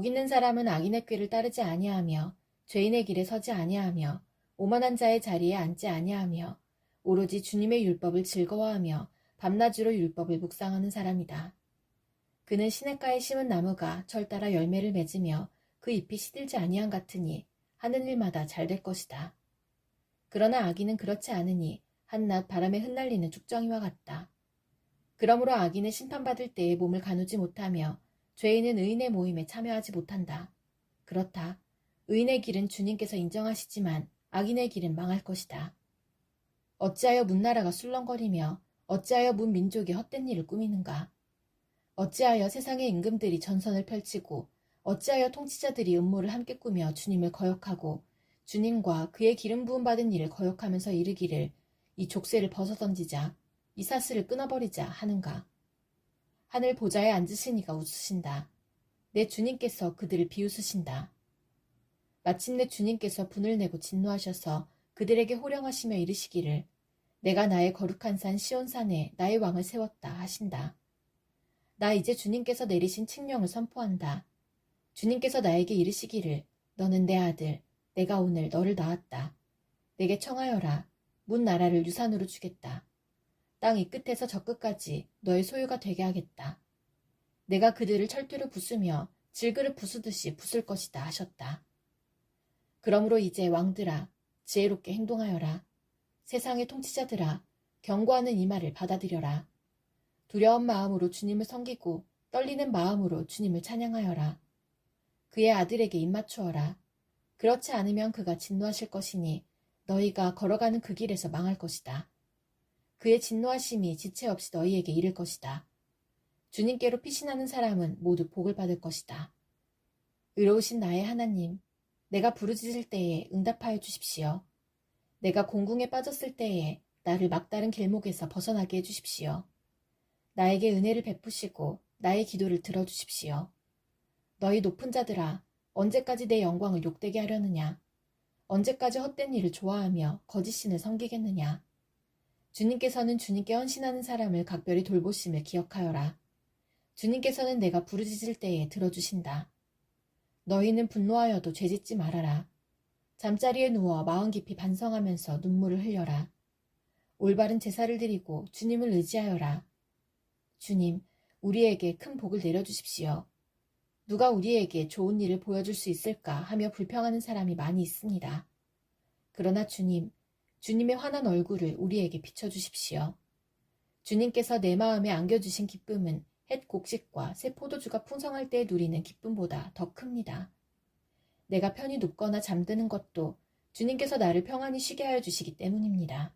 복 있는 사람은 악인의 꾀를 따르지 아니하며 죄인의 길에 서지 아니하며 오만한 자의 자리에 앉지 아니하며 오로지 주님의 율법을 즐거워하며 밤낮으로 율법을 묵상하는 사람이다. 그는 시냇가에 심은 나무가 철 따라 열매를 맺으며 그 잎이 시들지 아니한 같으니 하는 일마다 잘 될 것이다. 그러나 악인은 그렇지 않으니 한낱 바람에 흩날리는 죽정이와 같다. 그러므로 악인은 심판받을 때에 몸을 가누지 못하며 죄인은 의인의 모임에 참여하지 못한다. 그렇다. 의인의 길은 주님께서 인정하시지만 악인의 길은 망할 것이다. 어찌하여 문나라가 술렁거리며 어찌하여 문민족이 헛된 일을 꾸미는가? 어찌하여 세상의 임금들이 전선을 펼치고 어찌하여 통치자들이 음모를 함께 꾸며 주님을 거역하고 주님과 그의 기름 부음 받은 이를 거역하면서 이르기를 이 족쇄를 벗어던지자 이 사슬을 끊어버리자 하는가? 하늘 보좌에 앉으신 이가 웃으신다. 내 주님께서 그들을 비웃으신다. 마침내 주님께서 분을 내고 진노하셔서 그들에게 호령하시며 이르시기를 내가 나의 거룩한 산 시온산에 나의 왕을 세웠다 하신다. 나 이제 주님께서 내리신 칙령을 선포한다. 주님께서 나에게 이르시기를 너는 내 아들 내가 오늘 너를 낳았다. 내게 청하여라. 문 나라를 유산으로 주겠다. 땅 이 끝에서 저 끝까지 너의 소유가 되게 하겠다. 내가 그들을 철퇴로 부수며 질그릇 부수듯이 부술 것이다 하셨다. 그러므로 이제 왕들아 지혜롭게 행동하여라. 세상의 통치자들아 경고하는 이 말을 받아들여라. 두려운 마음으로 주님을 섬기고 떨리는 마음으로 주님을 찬양하여라. 그의 아들에게 입맞추어라. 그렇지 않으면 그가 진노하실 것이니 너희가 걸어가는 그 길에서 망할 것이다. 그의 진노하심이 지체 없이 너희에게 이를 것이다. 주님께로 피신하는 사람은 모두 복을 받을 것이다. 의로우신 나의 하나님, 내가 부르짖을 때에 응답하여 주십시오. 내가 공궁에 빠졌을 때에 나를 막다른 길목에서 벗어나게 해주십시오. 나에게 은혜를 베푸시고 나의 기도를 들어주십시오. 너희 높은 자들아, 언제까지 내 영광을 욕되게 하려느냐? 언제까지 헛된 일을 좋아하며 거짓신을 섬기겠느냐? 주님께서는 주님께 헌신하는 사람을 각별히 돌보심을 기억하여라. 주님께서는 내가 부르짖을 때에 들어주신다. 너희는 분노하여도 죄짓지 말아라. 잠자리에 누워 마음 깊이 반성하면서 눈물을 흘려라. 올바른 제사를 드리고 주님을 의지하여라. 주님, 우리에게 큰 복을 내려주십시오. 누가 우리에게 좋은 일을 보여줄 수 있을까 하며 불평하는 사람이 많이 있습니다. 그러나 주님, 주님의 환한 얼굴을 우리에게 비춰주십시오. 주님께서 내 마음에 안겨주신 기쁨은 햇 곡식과 새 포도주가 풍성할 때 누리는 기쁨보다 더 큽니다. 내가 편히 눕거나 잠드는 것도 주님께서 나를 평안히 쉬게 하여 주시기 때문입니다.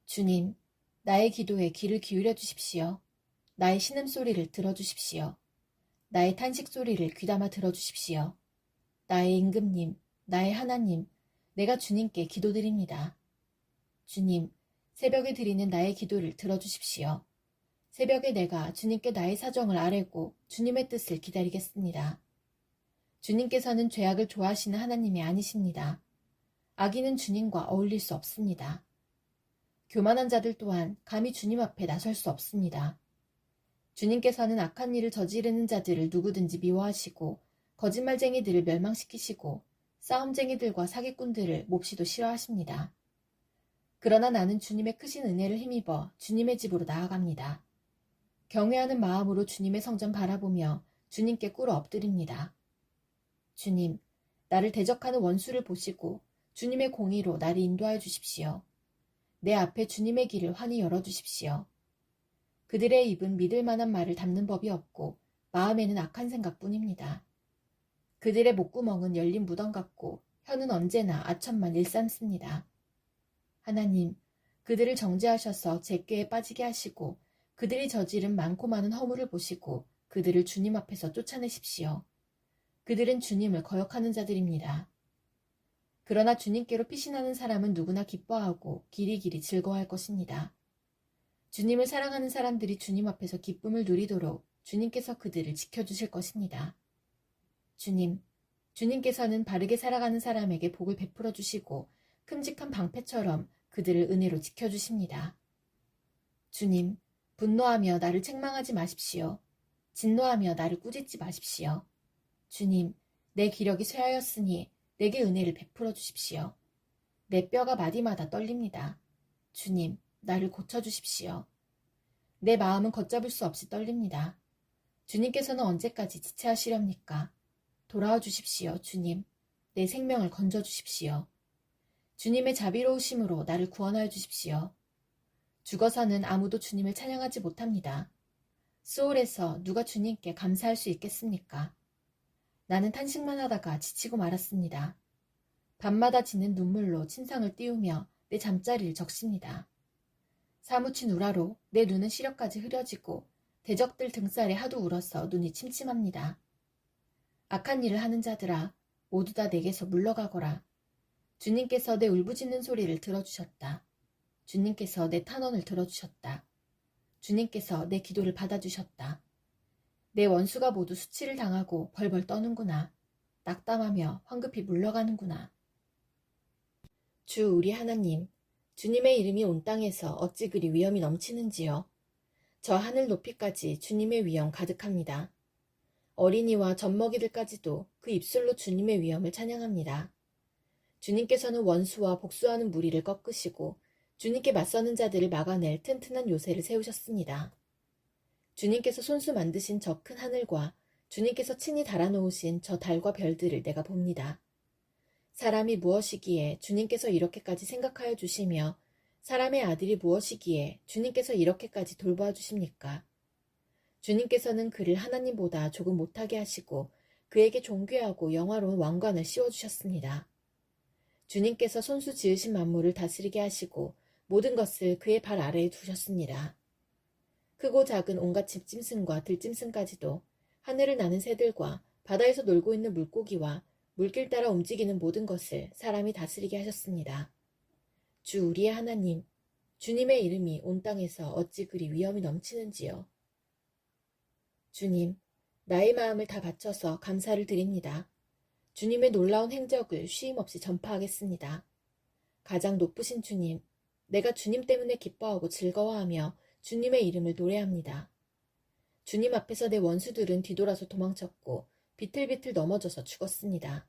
주님, 나의 기도에 귀를 기울여 주십시오. 나의 신음소리를 들어주십시오. 나의 탄식소리를 귀담아 들어주십시오. 나의 임금님, 나의 하나님, 내가 주님께 기도드립니다. 주님, 새벽에 드리는 나의 기도를 들어주십시오. 새벽에 내가 주님께 나의 사정을 아뢰고 주님의 뜻을 기다리겠습니다. 주님께서는 죄악을 좋아하시는 하나님이 아니십니다. 악인은 주님과 어울릴 수 없습니다. 교만한 자들 또한 감히 주님 앞에 나설 수 없습니다. 주님께서는 악한 일을 저지르는 자들을 누구든지 미워하시고 거짓말쟁이들을 멸망시키시고 싸움쟁이들과 사기꾼들을 몹시도 싫어하십니다. 그러나 나는 주님의 크신 은혜를 힘입어 주님의 집으로 나아갑니다. 경외하는 마음으로 주님의 성전 바라보며 주님께 꿇어 엎드립니다. 주님, 나를 대적하는 원수를 보시고 주님의 공의로 나를 인도하여 주십시오. 내 앞에 주님의 길을 환히 열어주십시오. 그들의 입은 믿을 만한 말을 담는 법이 없고 마음에는 악한 생각뿐입니다. 그들의 목구멍은 열린 무덤 같고 혀는 언제나 아첨만 일삼습니다. 하나님, 그들을 정죄하셔서 제꾀에 빠지게 하시고 그들이 저지른 많고 많은 허물을 보시고 그들을 주님 앞에서 쫓아내십시오. 그들은 주님을 거역하는 자들입니다. 그러나 주님께로 피신하는 사람은 누구나 기뻐하고 길이길이 즐거워할 것입니다. 주님을 사랑하는 사람들이 주님 앞에서 기쁨을 누리도록 주님께서 그들을 지켜주실 것입니다. 주님, 주님께서는 바르게 살아가는 사람에게 복을 베풀어 주시고 큼직한 방패처럼 그들을 은혜로 지켜주십니다. 주님, 분노하며 나를 책망하지 마십시오. 진노하며 나를 꾸짖지 마십시오. 주님, 내 기력이 쇠하였으니 내게 은혜를 베풀어 주십시오. 내 뼈가 마디마다 떨립니다. 주님, 나를 고쳐주십시오. 내 마음은 걷잡을 수 없이 떨립니다. 주님께서는 언제까지 지체하시렵니까? 돌아와 주십시오, 주님. 내 생명을 건져 주십시오. 주님의 자비로우심으로 나를 구원하여 주십시오. 죽어서는 아무도 주님을 찬양하지 못합니다. 수올에서 누가 주님께 감사할 수 있겠습니까? 나는 탄식만 하다가 지치고 말았습니다. 밤마다 지는 눈물로 침상을 띄우며 내 잠자리를 적십니다. 사무친 우라로 내 눈은 시력까지 흐려지고 대적들 등살에 하도 울어서 눈이 침침합니다. 악한 일을 하는 자들아, 모두 다 내게서 물러가거라. 주님께서 내 울부짖는 소리를 들어주셨다. 주님께서 내 탄원을 들어주셨다. 주님께서 내 기도를 받아주셨다. 내 원수가 모두 수치를 당하고 벌벌 떠는구나. 낙담하며 황급히 물러가는구나. 주 우리 하나님, 주님의 이름이 온 땅에서 어찌 그리 위엄이 넘치는지요. 저 하늘 높이까지 주님의 위엄 가득합니다. 어린이와 젖먹이들까지도 그 입술로 주님의 위엄을 찬양합니다. 주님께서는 원수와 복수하는 무리를 꺾으시고 주님께 맞서는 자들을 막아낼 튼튼한 요새를 세우셨습니다. 주님께서 손수 만드신 저 큰 하늘과 주님께서 친히 달아놓으신 저 달과 별들을 내가 봅니다. 사람이 무엇이기에 주님께서 이렇게까지 생각하여 주시며 사람의 아들이 무엇이기에 주님께서 이렇게까지 돌보아 주십니까? 주님께서는 그를 하나님보다 조금 못하게 하시고 그에게 존귀하고 영화로운 왕관을 씌워주셨습니다. 주님께서 손수 지으신 만물을 다스리게 하시고 모든 것을 그의 발 아래에 두셨습니다. 크고 작은 온갖 집짐승과 들짐승까지도 하늘을 나는 새들과 바다에서 놀고 있는 물고기와 물길 따라 움직이는 모든 것을 사람이 다스리게 하셨습니다. 주 우리의 하나님, 주님의 이름이 온 땅에서 어찌 그리 위엄이 넘치는지요. 주님, 나의 마음을 다 바쳐서 감사를 드립니다. 주님의 놀라운 행적을 쉼없이 전파하겠습니다. 가장 높으신 주님, 내가 주님 때문에 기뻐하고 즐거워하며 주님의 이름을 노래합니다. 주님 앞에서 내 원수들은 뒤돌아서 도망쳤고 비틀비틀 넘어져서 죽었습니다.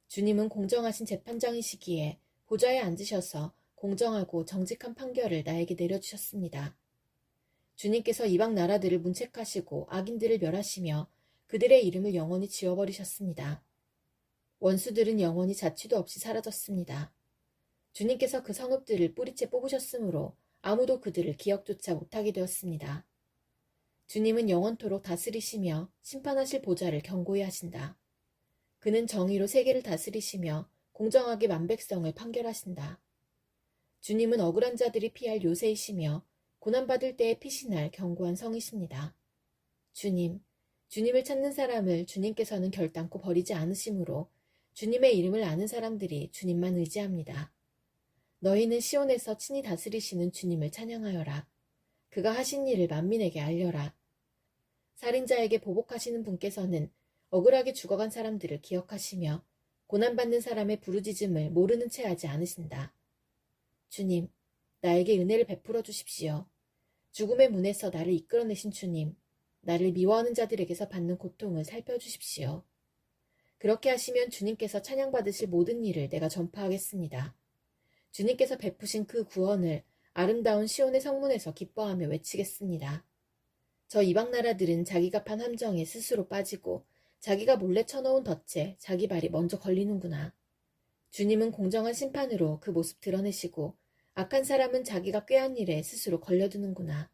주님은 공정하신 재판장이시기에 보좌에 앉으셔서 공정하고 정직한 판결을 나에게 내려주셨습니다. 주님께서 이방 나라들을 문책하시고 악인들을 멸하시며 그들의 이름을 영원히 지워버리셨습니다. 원수들은 영원히 자취도 없이 사라졌습니다. 주님께서 그 성읍들을 뿌리째 뽑으셨으므로 아무도 그들을 기억조차 못하게 되었습니다. 주님은 영원토록 다스리시며 심판하실 보좌를 견고히 하신다. 그는 정의로 세계를 다스리시며 공정하게 만백성을 판결하신다. 주님은 억울한 자들이 피할 요새이시며 고난받을 때에 피신할 견고한 성이십니다. 주님, 주님을 찾는 사람을 주님께서는 결단코 버리지 않으시므로 주님의 이름을 아는 사람들이 주님만 의지합니다. 너희는 시온에서 친히 다스리시는 주님을 찬양하여라. 그가 하신 일을 만민에게 알려라. 살인자에게 보복하시는 분께서는 억울하게 죽어간 사람들을 기억하시며 고난받는 사람의 부르짖음을 모르는 채 하지 않으신다. 주님, 나에게 은혜를 베풀어 주십시오. 죽음의 문에서 나를 이끌어내신 주님, 나를 미워하는 자들에게서 받는 고통을 살펴주십시오. 그렇게 하시면 주님께서 찬양받으실 모든 일을 내가 전파하겠습니다. 주님께서 베푸신 그 구원을 아름다운 시온의 성문에서 기뻐하며 외치겠습니다. 저 이방 나라들은 자기가 판 함정에 스스로 빠지고 자기가 몰래 쳐놓은 덫에 자기 발이 먼저 걸리는구나. 주님은 공정한 심판으로 그 모습 드러내시고 악한 사람은 자기가 꾀한 일에 스스로 걸려드는구나.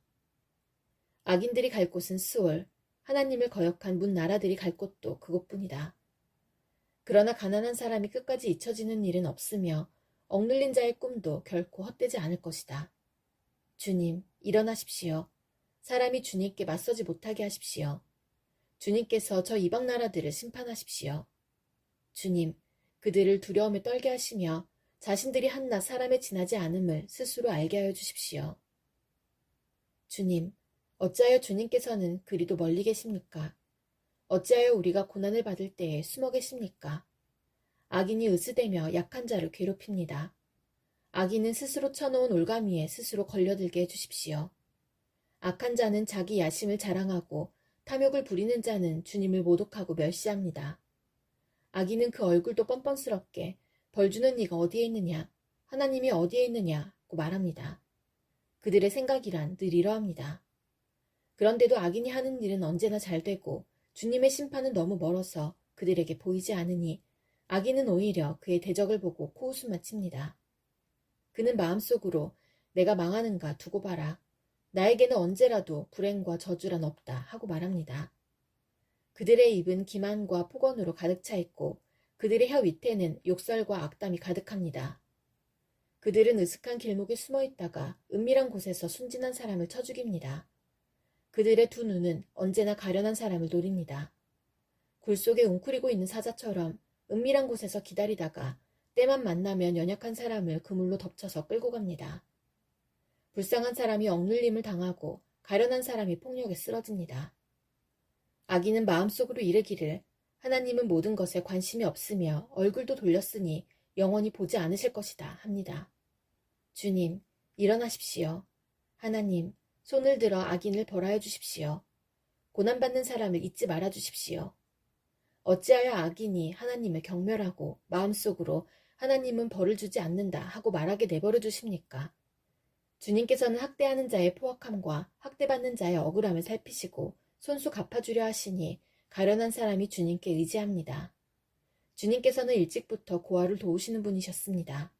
악인들이 갈 곳은 스올, 하나님을 거역한 문 나라들이 갈 곳도 그곳뿐이다. 그러나 가난한 사람이 끝까지 잊혀지는 일은 없으며 억눌린 자의 꿈도 결코 헛되지 않을 것이다. 주님, 일어나십시오. 사람이 주님께 맞서지 못하게 하십시오. 주님께서 저 이방 나라들을 심판하십시오. 주님, 그들을 두려움에 떨게 하시며 자신들이 한낱 사람에 지나지 않음을 스스로 알게 하여 주십시오. 주님, 어찌하여 주님께서는 그리도 멀리 계십니까? 어찌하여 우리가 고난을 받을 때에 숨어 계십니까? 악인이 으스대며 약한 자를 괴롭힙니다. 악인은 스스로 쳐놓은 올가미에 스스로 걸려들게 해주십시오. 악한 자는 자기 야심을 자랑하고 탐욕을 부리는 자는 주님을 모독하고 멸시합니다. 악인은 그 얼굴도 뻔뻔스럽게 벌 주는 이가 어디에 있느냐, 하나님이 어디에 있느냐고 말합니다. 그들의 생각이란 늘 이러합니다. 그런데도 악인이 하는 일은 언제나 잘 되고 주님의 심판은 너무 멀어서 그들에게 보이지 않으니 악인은 오히려 그의 대적을 보고 코웃음만 칩니다. 그는 마음속으로 내가 망하는가 두고 봐라. 나에게는 언제라도 불행과 저주란 없다 하고 말합니다. 그들의 입은 기만과 폭언으로 가득 차 있고 그들의 혀 밑에는 욕설과 악담이 가득합니다. 그들은 으슥한 길목에 숨어 있다가 은밀한 곳에서 순진한 사람을 쳐 죽입니다. 그들의 두 눈은 언제나 가련한 사람을 노립니다. 굴 속에 웅크리고 있는 사자처럼 은밀한 곳에서 기다리다가 때만 만나면 연약한 사람을 그물로 덮쳐서 끌고 갑니다. 불쌍한 사람이 억눌림을 당하고 가련한 사람이 폭력에 쓰러집니다. 악인은 마음속으로 이르기를 하나님은 모든 것에 관심이 없으며 얼굴도 돌렸으니 영원히 보지 않으실 것이다 합니다. 주님, 일어나십시오. 하나님, 손을 들어 악인을 벌하여 주십시오. 고난받는 사람을 잊지 말아 주십시오. 어찌하여 악인이 하나님을 경멸하고 마음속으로 하나님은 벌을 주지 않는다 하고 말하게 내버려 두십니까? 주님께서는 학대하는 자의 포악함과 학대받는 자의 억울함을 살피시고 손수 갚아주려 하시니 가련한 사람이 주님께 의지합니다. 주님께서는 일찍부터 고아를 도우시는 분이셨습니다.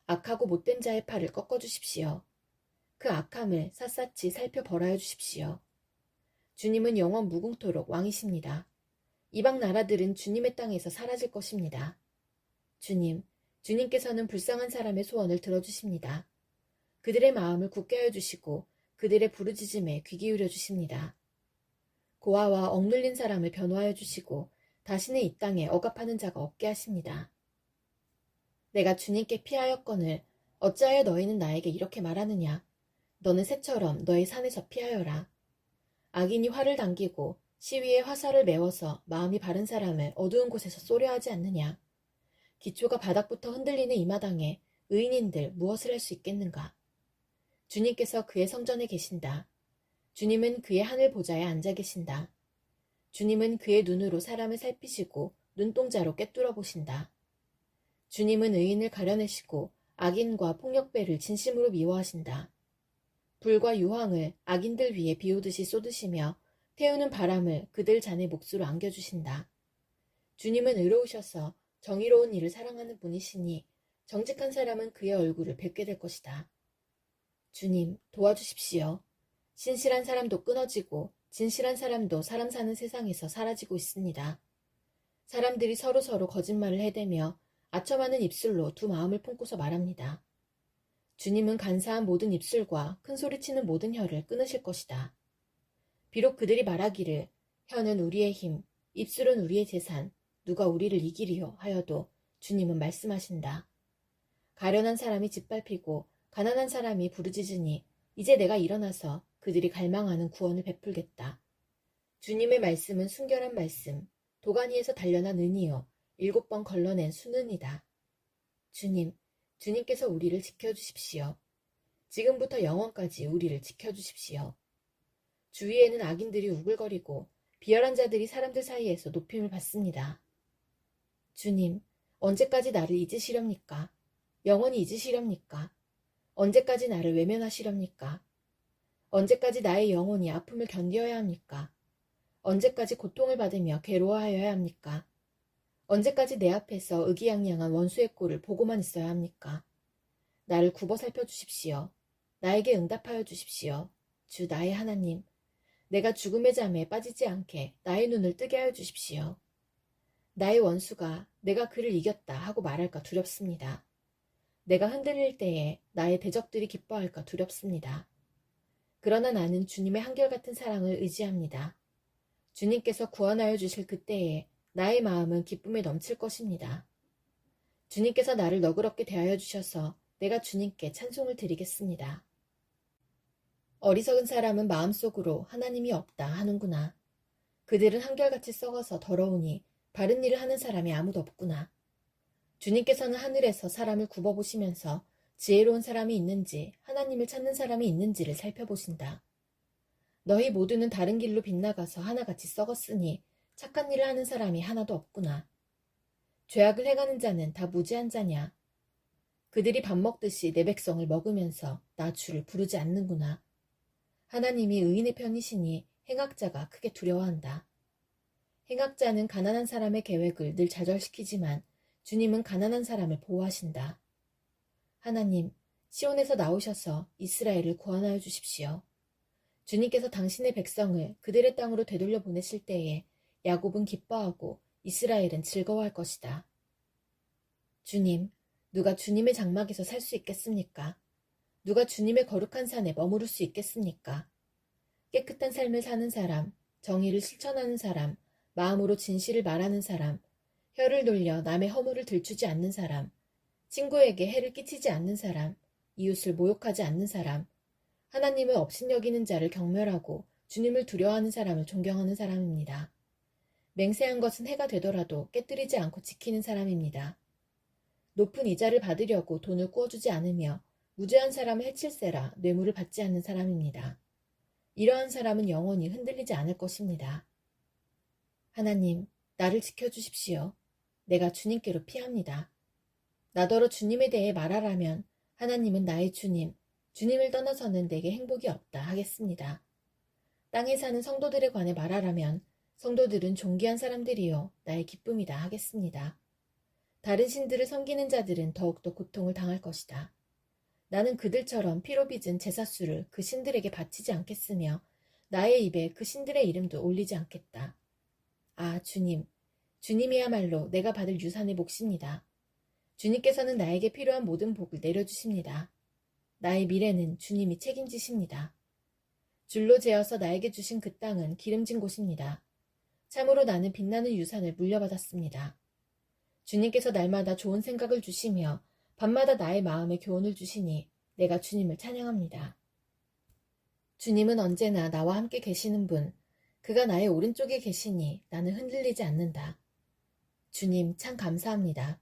악하고 못된 자의 팔을 꺾어주십시오. 그 악함을 샅샅이 살펴 벌하여 주십시오. 주님은 영원 무궁토록 왕이십니다. 이방 나라들은 주님의 땅에서 사라질 것입니다. 주님, 주님께서는 불쌍한 사람의 소원을 들어주십니다. 그들의 마음을 굳게 하여 주시고 그들의 부르짖음에 귀 기울여 주십니다. 고아와 억눌린 사람을 변호하여 주시고 다시는 이 땅에 억압하는 자가 없게 하십니다. 내가 주님께 피하였거늘 어찌하여 너희는 나에게 이렇게 말하느냐. 너는 새처럼 너의 산에서 피하여라. 악인이 활을 당기고 시위에 화살을 메워서 마음이 바른 사람을 어두운 곳에서 쏘려 하지 않느냐. 기초가 바닥부터 흔들리는 이 마당에 의인인들 무엇을 할 수 있겠는가. 주님께서 그의 성전에 계신다. 주님은 그의 하늘 보좌에 앉아 계신다. 주님은 그의 눈으로 사람을 살피시고 눈동자로 꿰뚫어 보신다. 주님은 의인을 가려내시고 악인과 폭력배를 진심으로 미워하신다. 불과 유황을 악인들 위에 비오듯이 쏟으시며 태우는 바람을 그들 잔의 몫으로 안겨주신다. 주님은 의로우셔서 정의로운 일을 사랑하는 분이시니 정직한 사람은 그의 얼굴을 뵙게 될 것이다. 주님, 도와주십시오. 신실한 사람도 끊어지고 진실한 사람도 사람 사는 세상에서 사라지고 있습니다. 사람들이 서로 거짓말을 해대며 아첨하는 입술로 두 마음을 품고서 말합니다. 주님은 간사한 모든 입술과 큰 소리치는 모든 혀를 끊으실 것이다. 비록 그들이 말하기를 혀는 우리의 힘, 입술은 우리의 재산, 누가 우리를 이기리요 하여도 주님은 말씀하신다. 가련한 사람이 짓밟히고 가난한 사람이 부르짖으니 이제 내가 일어나서 그들이 갈망하는 구원을 베풀겠다. 주님의 말씀은 순결한 말씀, 도가니에서 단련한 은이요 7번 걸러낸 수는이다. 주님, 주님께서 우리를 지켜주십시오. 지금부터 영원까지 우리를 지켜주십시오. 주위에는 악인들이 우글거리고 비열한 자들이 사람들 사이에서 높임을 받습니다. 주님, 언제까지 나를 잊으시렵니까? 영원히 잊으시렵니까? 언제까지 나를 외면하시렵니까? 언제까지 나의 영혼이 아픔을 견디어야 합니까? 언제까지 고통을 받으며 괴로워하여야 합니까? 언제까지 내 앞에서 의기양양한 원수의 꼴을 보고만 있어야 합니까? 나를 굽어 살펴주십시오. 나에게 응답하여 주십시오. 주 나의 하나님, 내가 죽음의 잠에 빠지지 않게 나의 눈을 뜨게 하여 주십시오. 나의 원수가 내가 그를 이겼다 하고 말할까 두렵습니다. 내가 흔들릴 때에 나의 대적들이 기뻐할까 두렵습니다. 그러나 나는 주님의 한결같은 사랑을 의지합니다. 주님께서 구원하여 주실 그때에 나의 마음은 기쁨에 넘칠 것입니다. 주님께서 나를 너그럽게 대하여 주셔서 내가 주님께 찬송을 드리겠습니다. 어리석은 사람은 마음속으로 하나님이 없다 하는구나. 그들은 한결같이 썩어서 더러우니 바른 일을 하는 사람이 아무도 없구나. 주님께서는 하늘에서 사람을 굽어보시면서 지혜로운 사람이 있는지 하나님을 찾는 사람이 있는지를 살펴보신다. 너희 모두는 다른 길로 빗나가서 하나같이 썩었으니 착한 일을 하는 사람이 하나도 없구나. 죄악을 행하는 자는 다 무지한 자냐. 그들이 밥 먹듯이 내 백성을 먹으면서 나 주를 부르지 않는구나. 하나님이 의인의 편이시니 행악자가 크게 두려워한다. 행악자는 가난한 사람의 계획을 늘 좌절시키지만 주님은 가난한 사람을 보호하신다. 하나님, 시온에서 나오셔서 이스라엘을 구원하여 주십시오. 주님께서 당신의 백성을 그들의 땅으로 되돌려 보내실 때에 야곱은 기뻐하고 이스라엘은 즐거워할 것이다. 주님, 누가 주님의 장막에서 살 수 있겠습니까? 누가 주님의 거룩한 산에 머무를 수 있겠습니까? 깨끗한 삶을 사는 사람, 정의를 실천하는 사람, 마음으로 진실을 말하는 사람, 혀를 돌려 남의 허물을 들추지 않는 사람, 친구에게 해를 끼치지 않는 사람, 이웃을 모욕하지 않는 사람, 하나님을 업신여기는 자를 경멸하고 주님을 두려워하는 사람을 존경하는 사람입니다. 맹세한 것은 해가 되더라도 깨뜨리지 않고 지키는 사람입니다. 높은 이자를 받으려고 돈을 꾸어주지 않으며 무죄한 사람을 해칠세라 뇌물을 받지 않는 사람입니다. 이러한 사람은 영원히 흔들리지 않을 것입니다. 하나님, 나를 지켜주십시오. 내가 주님께로 피합니다. 나더러 주님에 대해 말하라면 하나님은 나의 주님, 주님을 떠나서는 내게 행복이 없다 하겠습니다. 땅에 사는 성도들에 관해 말하라면 성도들은 존귀한 사람들이요 나의 기쁨이다 하겠습니다. 다른 신들을 섬기는 자들은 더욱더 고통을 당할 것이다. 나는 그들처럼 피로 빚은 제사수를 그 신들에게 바치지 않겠으며 나의 입에 그 신들의 이름도 올리지 않겠다. 아, 주님, 주님이야말로 내가 받을 유산의 몫입니다. 주님께서는 나에게 필요한 모든 복을 내려주십니다. 나의 미래는 주님이 책임지십니다. 줄로 재어서 나에게 주신 그 땅은 기름진 곳입니다. 참으로 나는 빛나는 유산을 물려받았습니다. 주님께서 날마다 좋은 생각을 주시며 밤마다 나의 마음에 교훈을 주시니 내가 주님을 찬양합니다. 주님은 언제나 나와 함께 계시는 분, 그가 나의 오른쪽에 계시니 나는 흔들리지 않는다. 주님 참 감사합니다.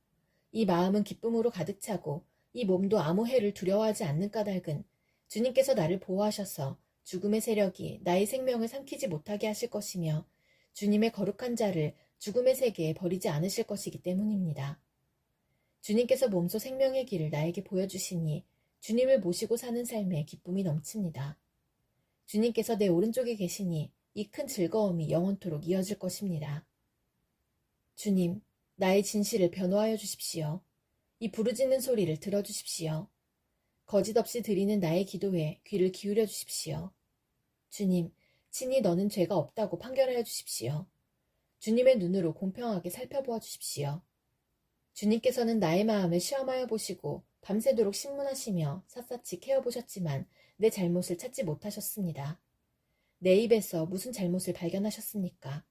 이 마음은 기쁨으로 가득 차고 이 몸도 아무 해를 두려워하지 않는 까닭은 주님께서 나를 보호하셔서 죽음의 세력이 나의 생명을 삼키지 못하게 하실 것이며 주님의 거룩한 자를 죽음의 세계에 버리지 않으실 것이기 때문입니다. 주님께서 몸소 생명의 길을 나에게 보여주시니 주님을 모시고 사는 삶에 기쁨이 넘칩니다. 주님께서 내 오른쪽에 계시니 이 큰 즐거움이 영원토록 이어질 것입니다. 주님, 나의 진실을 변호하여 주십시오. 이 부르짖는 소리를 들어주십시오. 거짓 없이 드리는 나의 기도에 귀를 기울여 주십시오. 주님, 친히 너는 죄가 없다고 판결하여 주십시오. 주님의 눈으로 공평하게 살펴보아 주십시오. 주님께서는 나의 마음을 시험하여 보시고 밤새도록 신문하시며 샅샅이 캐어보셨지만 내 잘못을 찾지 못하셨습니다. 내 입에서 무슨 잘못을 발견하셨습니까?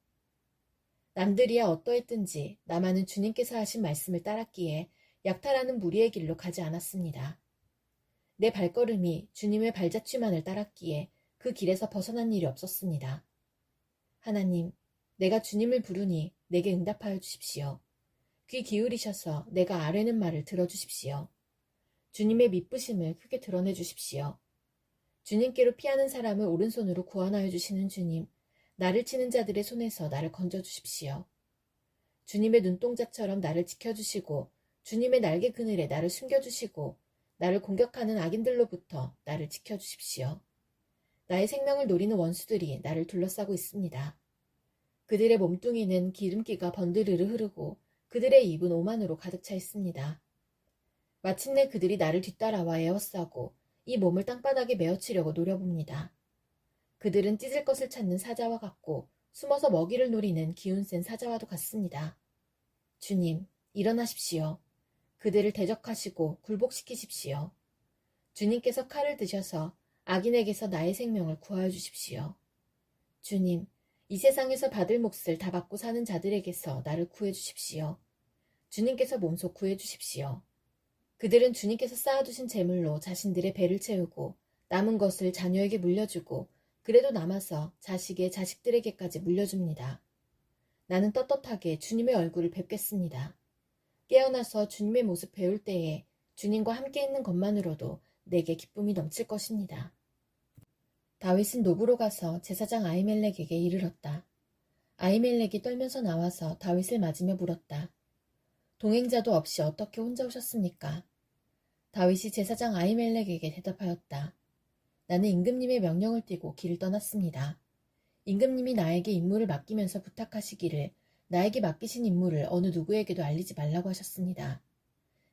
남들이야 어떠했든지 나만은 주님께서 하신 말씀을 따랐기에 약탈하는 무리의 길로 가지 않았습니다. 내 발걸음이 주님의 발자취만을 따랐기에 그 길에서 벗어난 일이 없었습니다. 하나님, 내가 주님을 부르니 내게 응답하여 주십시오. 귀 기울이셔서 내가 아뢰는 말을 들어주십시오. 주님의 미쁘심을 크게 드러내 주십시오. 주님께로 피하는 사람을 오른손으로 구원하여 주시는 주님, 나를 치는 자들의 손에서 나를 건져 주십시오. 주님의 눈동자처럼 나를 지켜주시고 주님의 날개 그늘에 나를 숨겨주시고 나를 공격하는 악인들로부터 나를 지켜주십시오. 나의 생명을 노리는 원수들이 나를 둘러싸고 있습니다. 그들의 몸뚱이는 기름기가 번드르르 흐르고 그들의 입은 오만으로 가득 차 있습니다. 마침내 그들이 나를 뒤따라와 에워싸고 이 몸을 땅바닥에 메어치려고 노려봅니다. 그들은 찢을 것을 찾는 사자와 같고 숨어서 먹이를 노리는 기운 센 사자와도 같습니다. 주님, 일어나십시오. 그들을 대적하시고 굴복시키십시오. 주님께서 칼을 드셔서 악인에게서 나의 생명을 구하여 주십시오. 주님, 이 세상에서 받을 몫을 다 받고 사는 자들에게서 나를 구해 주십시오. 주님께서 몸소 구해 주십시오. 그들은 주님께서 쌓아두신 재물로 자신들의 배를 채우고 남은 것을 자녀에게 물려주고 그래도 남아서 자식의 자식들에게까지 물려줍니다. 나는 떳떳하게 주님의 얼굴을 뵙겠습니다. 깨어나서 주님의 모습 배울 때에 주님과 함께 있는 것만으로도 내게 기쁨이 넘칠 것입니다. 다윗은 노브로 가서 제사장 아히멜렉에게 이르렀다. 아히멜렉이 떨면서 나와서 다윗을 맞으며 물었다. 동행자도 없이 어떻게 혼자 오셨습니까? 다윗이 제사장 아히멜렉에게 대답하였다. 나는 임금님의 명령을 띠고 길을 떠났습니다. 임금님이 나에게 임무를 맡기면서 부탁하시기를 나에게 맡기신 임무를 어느 누구에게도 알리지 말라고 하셨습니다.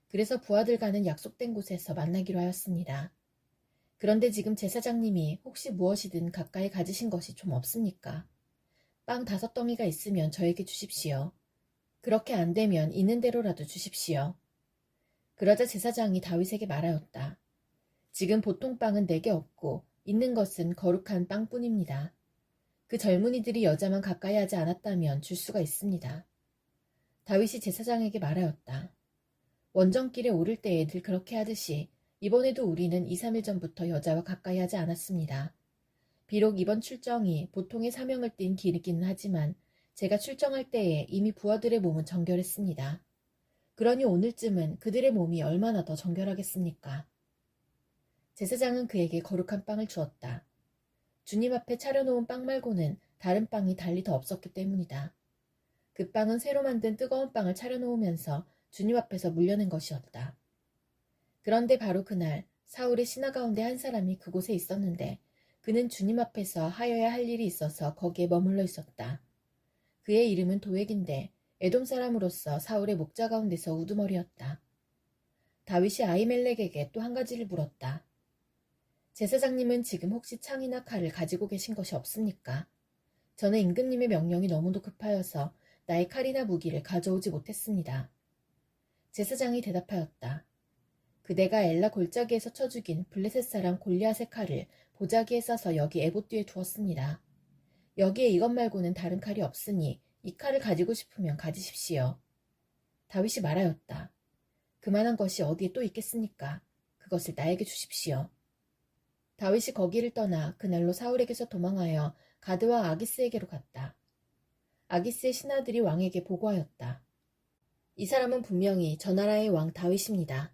그래서 부하들 가는 약속된 곳에서 만나기로 하였습니다. 그런데 지금 제사장님이 혹시 무엇이든 가까이 가지신 것이 좀 없습니까? 빵 5덩이가 있으면 저에게 주십시오. 그렇게 안 되면 있는 대로라도 주십시오. 그러자 제사장이 다윗에게 말하였다. 지금 보통 빵은 내게 없고 있는 것은 거룩한 빵뿐입니다. 그 젊은이들이 여자만 가까이 하지 않았다면 줄 수가 있습니다. 다윗이 제사장에게 말하였다. 원정길에 오를 때에 늘 그렇게 하듯이 이번에도 우리는 2, 3일 전부터 여자와 가까이 하지 않았습니다. 비록 이번 출정이 보통의 사명을 띤 길이기는 하지만 제가 출정할 때에 이미 부하들의 몸은 정결했습니다. 그러니 오늘쯤은 그들의 몸이 얼마나 더 정결하겠습니까? 제사장은 그에게 거룩한 빵을 주었다. 주님 앞에 차려놓은 빵 말고는 다른 빵이 달리 더 없었기 때문이다. 그 빵은 새로 만든 뜨거운 빵을 차려놓으면서 주님 앞에서 물려낸 것이었다. 그런데 바로 그날 사울의 신하 가운데 한 사람이 그곳에 있었는데 그는 주님 앞에서 하여야 할 일이 있어서 거기에 머물러 있었다. 그의 이름은 도액인데 에돔 사람으로서 사울의 목자 가운데서 우두머리였다. 다윗이 아히멜렉에게 또 한 가지를 물었다. 제사장님은 지금 혹시 창이나 칼을 가지고 계신 것이 없습니까? 저는 임금님의 명령이 너무도 급하여서 나의 칼이나 무기를 가져오지 못했습니다. 제사장이 대답하였다. 그대가 엘라 골짜기에서 쳐 죽인 블레셋 사람 골리앗의 칼을 보자기에 싸서 여기 에봇 뒤에 두었습니다. 여기에 이것 말고는 다른 칼이 없으니 이 칼을 가지고 싶으면 가지십시오. 다윗이 말하였다. 그만한 것이 어디에 또 있겠습니까? 그것을 나에게 주십시오. 다윗이 거기를 떠나 그날로 사울에게서 도망하여 가드와 아기스에게로 갔다. 아기스의 신하들이 왕에게 보고하였다. 이 사람은 분명히 저 나라의 왕 다윗입니다.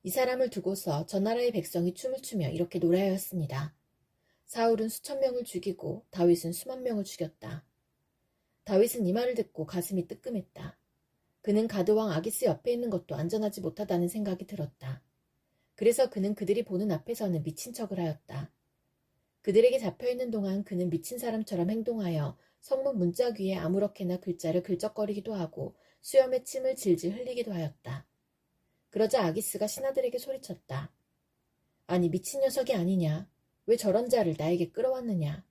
이 사람을 두고서 저 나라의 백성이 춤을 추며 이렇게 노래하였습니다. 사울은 수천 명을 죽이고 다윗은 수만 명을 죽였다. 다윗은 이 말을 듣고 가슴이 뜨끔했다. 그는 가드왕 아기스 옆에 있는 것도 안전하지 못하다는 생각이 들었다. 그래서 그는 그들이 보는 앞에서는 미친 척을 하였다. 그들에게 잡혀있는 동안 그는 미친 사람처럼 행동하여 성문 문짝 위에 아무렇게나 글자를 긁적거리기도 하고 수염에 침을 질질 흘리기도 하였다. 그러자 아기스가 신하들에게 소리쳤다. 아니 미친 녀석이 아니냐? 왜 저런 자를 나에게 끌어왔느냐?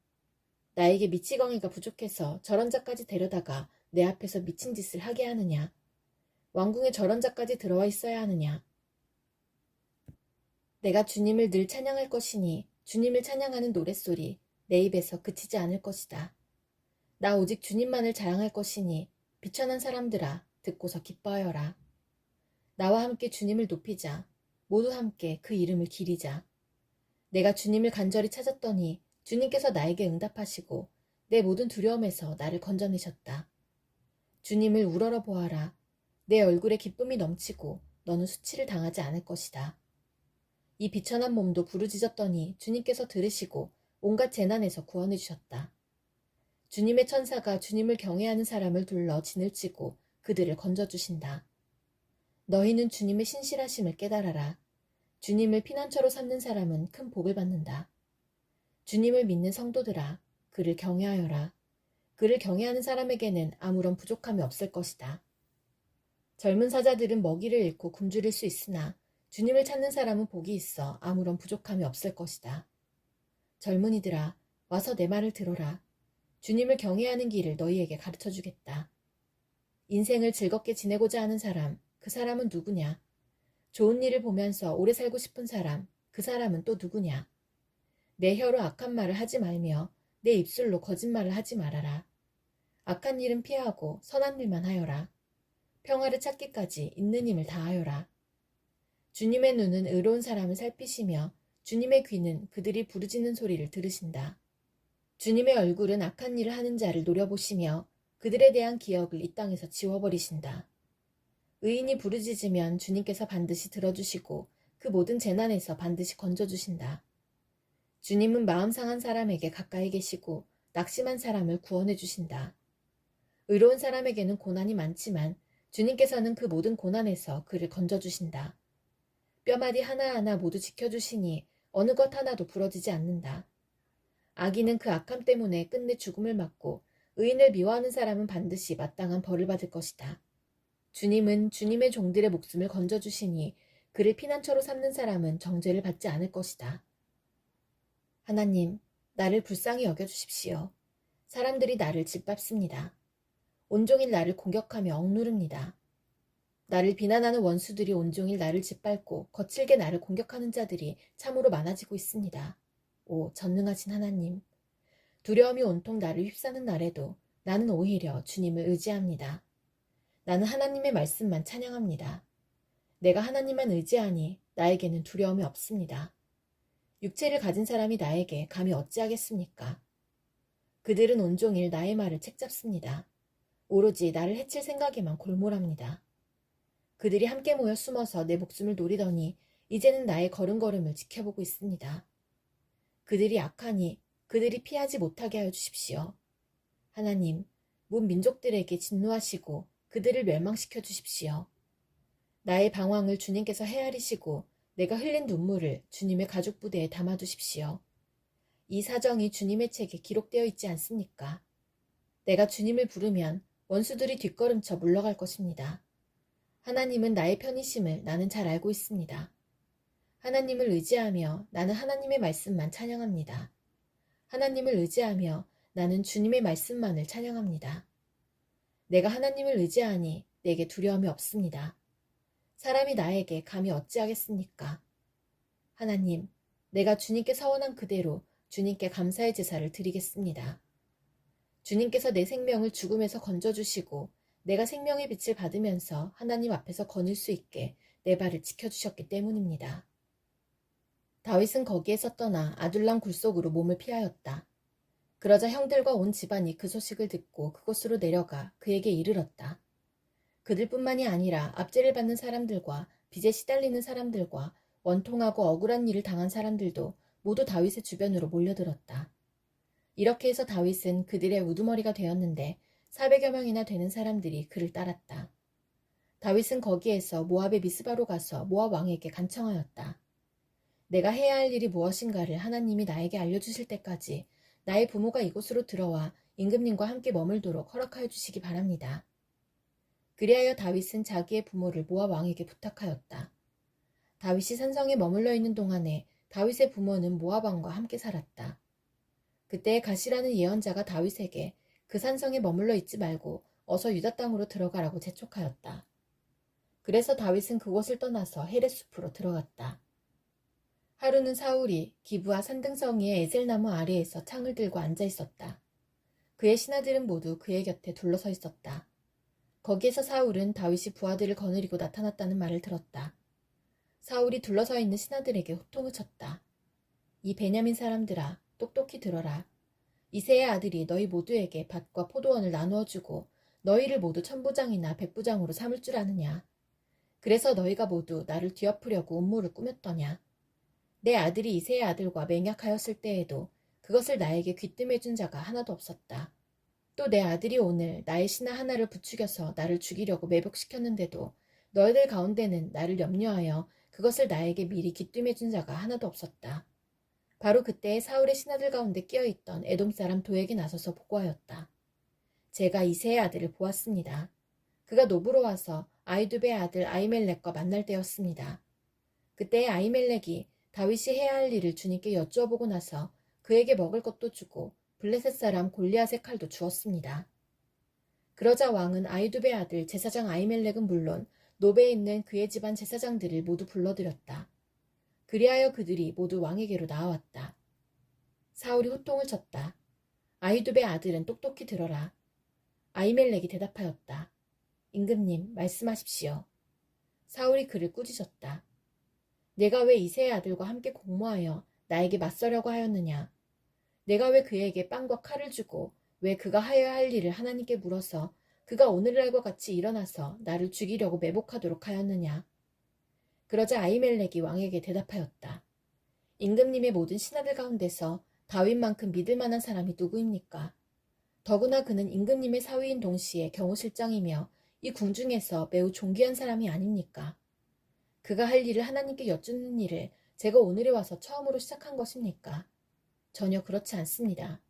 나에게 미치광이가 부족해서 저런 자까지 데려다가 내 앞에서 미친 짓을 하게 하느냐? 왕궁에 저런 자까지 들어와 있어야 하느냐? 내가 주님을 늘 찬양할 것이니 주님을 찬양하는 노랫소리 내 입에서 그치지 않을 것이다. 나 오직 주님만을 자랑할 것이니 비천한 사람들아 듣고서 기뻐하여라. 나와 함께 주님을 높이자. 모두 함께 그 이름을 기리자. 내가 주님을 간절히 찾았더니 주님께서 나에게 응답하시고 내 모든 두려움에서 나를 건져내셨다. 주님을 우러러 보아라. 내 얼굴에 기쁨이 넘치고 너는 수치를 당하지 않을 것이다. 이 비천한 몸도 부르짖었더니 주님께서 들으시고 온갖 재난에서 구원해 주셨다. 주님의 천사가 주님을 경외하는 사람을 둘러 진을 치고 그들을 건져주신다. 너희는 주님의 신실하심을 깨달아라. 주님을 피난처로 삼는 사람은 큰 복을 받는다. 주님을 믿는 성도들아, 그를 경외하여라. 그를 경외하는 사람에게는 아무런 부족함이 없을 것이다. 젊은 사자들은 먹이를 잃고 굶주릴 수 있으나 주님을 찾는 사람은 복이 있어 아무런 부족함이 없을 것이다. 젊은이들아, 와서 내 말을 들어라. 주님을 경외하는 길을 너희에게 가르쳐주겠다. 인생을 즐겁게 지내고자 하는 사람, 그 사람은 누구냐? 좋은 일을 보면서 오래 살고 싶은 사람, 그 사람은 또 누구냐? 내 혀로 악한 말을 하지 말며 내 입술로 거짓말을 하지 말아라. 악한 일은 피하고 선한 일만 하여라. 평화를 찾기까지 있는 힘을 다하여라. 주님의 눈은 의로운 사람을 살피시며 주님의 귀는 그들이 부르짖는 소리를 들으신다. 주님의 얼굴은 악한 일을 하는 자를 노려보시며 그들에 대한 기억을 이 땅에서 지워버리신다. 의인이 부르짖으면 주님께서 반드시 들어주시고 그 모든 재난에서 반드시 건져주신다. 주님은 마음 상한 사람에게 가까이 계시고 낙심한 사람을 구원해 주신다. 의로운 사람에게는 고난이 많지만 주님께서는 그 모든 고난에서 그를 건져주신다. 뼈마디 하나하나 모두 지켜주시니 어느 것 하나도 부러지지 않는다. 악인은 그 악함 때문에 끝내 죽음을 맞고 의인을 미워하는 사람은 반드시 마땅한 벌을 받을 것이다. 주님은 주님의 종들의 목숨을 건져주시니 그를 피난처로 삼는 사람은 정죄를 받지 않을 것이다. 하나님, 나를 불쌍히 여겨주십시오. 사람들이 나를 짓밟습니다. 온종일 나를 공격하며 억누릅니다. 나를 비난하는 원수들이 온종일 나를 짓밟고 거칠게 나를 공격하는 자들이 참으로 많아지고 있습니다. 오, 전능하신 하나님. 두려움이 온통 나를 휩싸는 날에도 나는 오히려 주님을 의지합니다. 나는 하나님의 말씀만 찬양합니다. 내가 하나님만 의지하니 나에게는 두려움이 없습니다. 육체를 가진 사람이 나에게 감히 어찌하겠습니까? 그들은 온종일 나의 말을 책잡습니다. 오로지 나를 해칠 생각에만 골몰합니다. 그들이 함께 모여 숨어서 내 목숨을 노리더니 이제는 나의 걸음걸음을 지켜보고 있습니다. 그들이 악하니 그들이 피하지 못하게 하여 주십시오. 하나님, 문 민족들에게 진노하시고 그들을 멸망시켜 주십시오. 나의 방황을 주님께서 헤아리시고 내가 흘린 눈물을 주님의 가죽 부대에 담아두십시오. 이 사정이 주님의 책에 기록되어 있지 않습니까? 내가 주님을 부르면 원수들이 뒷걸음쳐 물러갈 것입니다. 하나님은 나의 편이심을 나는 잘 알고 있습니다. 하나님을 의지하며 나는 하나님의 말씀만 찬양합니다. 하나님을 의지하며 나는 주님의 말씀만을 찬양합니다. 내가 하나님을 의지하니 내게 두려움이 없습니다. 사람이 나에게 감히 어찌하겠습니까? 하나님, 내가 주님께 서원한 그대로 주님께 감사의 제사를 드리겠습니다. 주님께서 내 생명을 죽음에서 건져주시고 내가 생명의 빛을 받으면서 하나님 앞에서 거닐 수 있게 내 발을 지켜주셨기 때문입니다. 다윗은 거기에서 떠나 아둘람 굴속으로 몸을 피하였다. 그러자 형들과 온 집안이 그 소식을 듣고 그곳으로 내려가 그에게 이르렀다. 그들뿐만이 아니라 압제를 받는 사람들과 빚에 시달리는 사람들과 원통하고 억울한 일을 당한 사람들도 모두 다윗의 주변으로 몰려들었다. 이렇게 해서 다윗은 그들의 우두머리가 되었는데 400여 명이나 되는 사람들이 그를 따랐다. 다윗은 거기에서 모압의 미스바로 가서 모압 왕에게 간청하였다. 내가 해야 할 일이 무엇인가를 하나님이 나에게 알려주실 때까지 나의 부모가 이곳으로 들어와 임금님과 함께 머물도록 허락하여 주시기 바랍니다. 그리하여 다윗은 자기의 부모를 모압 왕에게 부탁하였다. 다윗이 산성에 머물러 있는 동안에 다윗의 부모는 모압 왕과 함께 살았다. 그때 가시라는 예언자가 다윗에게 그 산성에 머물러 있지 말고 어서 유다 땅으로 들어가라고 재촉하였다. 그래서 다윗은 그곳을 떠나서 헤렛숲으로 들어갔다. 하루는 사울이 기브아 산등성이의 에셀나무 아래에서 창을 들고 앉아 있었다. 그의 신하들은 모두 그의 곁에 둘러서 있었다. 거기에서 사울은 다윗이 부하들을 거느리고 나타났다는 말을 들었다. 사울이 둘러서 있는 신하들에게 호통을 쳤다. 이 베냐민 사람들아, 똑똑히 들어라. 이새의 아들이 너희 모두에게 밭과 포도원을 나누어 주고 너희를 모두 천부장이나 백부장으로 삼을 줄 아느냐. 그래서 너희가 모두 나를 뒤엎으려고 음모를 꾸몄더냐. 내 아들이 이새의 아들과 맹약하였을 때에도 그것을 나에게 귀뜸해 준 자가 하나도 없었다. 또 내 아들이 오늘 나의 신하 하나를 부추겨서 나를 죽이려고 매복시켰는데도 너희들 가운데는 나를 염려하여 그것을 나에게 미리 귀뜸해 준 자가 하나도 없었다. 바로 그때 사울의 신하들 가운데 끼어있던 에돔 사람 도에게 나서서 보고하였다. 제가 이새의 아들을 보았습니다. 그가 노브로 와서 아히두베의 아들 아히멜렉과 만날 때였습니다. 그때 아히멜렉이 다윗이 해야 할 일을 주님께 여쭈어보고 나서 그에게 먹을 것도 주고 블레셋 사람 골리앗의 칼도 주었습니다. 그러자 왕은 아히두베의 아들 제사장 아히멜렉은 물론 노베에 있는 그의 집안 제사장들을 모두 불러들였다. 그리하여 그들이 모두 왕에게로 나아왔다. 사울이 호통을 쳤다. 아히두베의 아들은 똑똑히 들어라. 아히멜렉이 대답하였다. 임금님, 말씀하십시오. 사울이 그를 꾸짖었다. 내가 왜 이새의 아들과 함께 공모하여 나에게 맞서려고 하였느냐. 내가 왜 그에게 빵과 칼을 주고 왜 그가 하여야 할 일을 하나님께 물어서 그가 오늘날과 같이 일어나서 나를 죽이려고 매복하도록 하였느냐. 그러자 아히멜렉이 왕에게 대답하였다. 임금님의 모든 신하들 가운데서 다윗만큼 믿을 만한 사람이 누구입니까? 더구나 그는 임금님의 사위인 동시에 경호실장이며 이 궁중에서 매우 존귀한 사람이 아닙니까? 그가 할 일을 하나님께 여쭙는 일을 제가 오늘에 와서 처음으로 시작한 것입니까? 전혀 그렇지 않습니다.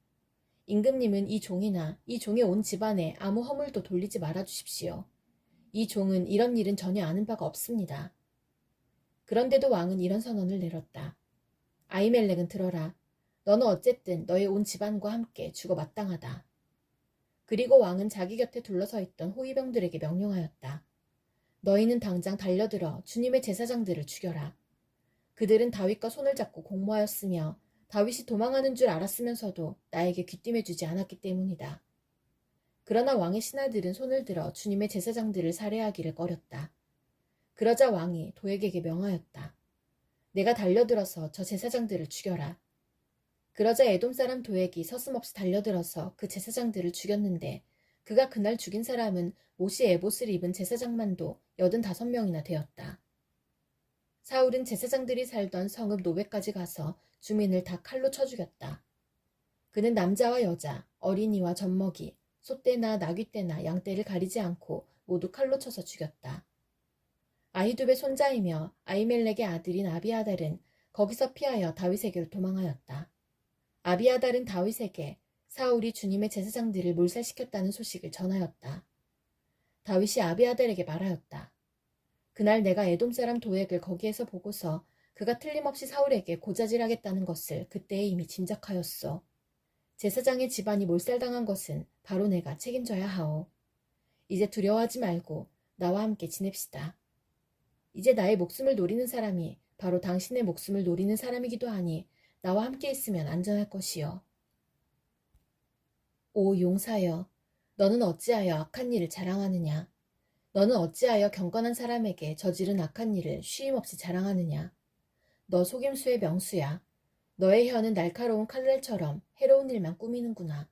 임금님은 이 종이나 이 종의 온 집안에 아무 허물도 돌리지 말아 주십시오. 이 종은 이런 일은 전혀 아는 바가 없습니다. 그런데도 왕은 이런 선언을 내렸다. 아히멜렉은 들어라. 너는 어쨌든 너의 온 집안과 함께 죽어 마땅하다. 그리고 왕은 자기 곁에 둘러서 있던 호위병들에게 명령하였다. 너희는 당장 달려들어 주님의 제사장들을 죽여라. 그들은 다윗과 손을 잡고 공모하였으며 다윗이 도망하는 줄 알았으면서도 나에게 귀띔해주지 않았기 때문이다. 그러나 왕의 신하들은 손을 들어 주님의 제사장들을 살해하기를 꺼렸다. 그러자 왕이 도액에게 명하였다. 내가 달려들어서 저 제사장들을 죽여라. 그러자 에돔 사람 도액이 서슴없이 달려들어서 그 제사장들을 죽였는데 그가 그날 죽인 사람은 모시 에봇을 입은 제사장만도 85명이나 되었다. 사울은 제사장들이 살던 성읍 노베까지 가서 주민을 다 칼로 쳐 죽였다. 그는 남자와 여자, 어린이와 젖먹이, 소떼나 나귀떼나 양떼를 가리지 않고 모두 칼로 쳐서 죽였다. 아히두베 손자이며 아히멜렉의 아들인 아비아달은 거기서 피하여 다윗에게로 도망하였다. 아비아달은 다윗에게 사울이 주님의 제사장들을 몰살시켰다는 소식을 전하였다. 다윗이 아비아달에게 말하였다. 그날 내가 에돔 사람 도액을 거기에서 보고서 그가 틀림없이 사울에게 고자질하겠다는 것을 그때에 이미 짐작하였소. 제사장의 집안이 몰살당한 것은 바로 내가 책임져야 하오. 이제 두려워하지 말고 나와 함께 지냅시다. 이제 나의 목숨을 노리는 사람이 바로 당신의 목숨을 노리는 사람이기도 하니 나와 함께 있으면 안전할 것이요. 오 용사여, 너는 어찌하여 악한 일을 자랑하느냐? 너는 어찌하여 경건한 사람에게 저지른 악한 일을 쉼없이 자랑하느냐? 너 속임수의 명수야. 너의 혀는 날카로운 칼날처럼 해로운 일만 꾸미는구나.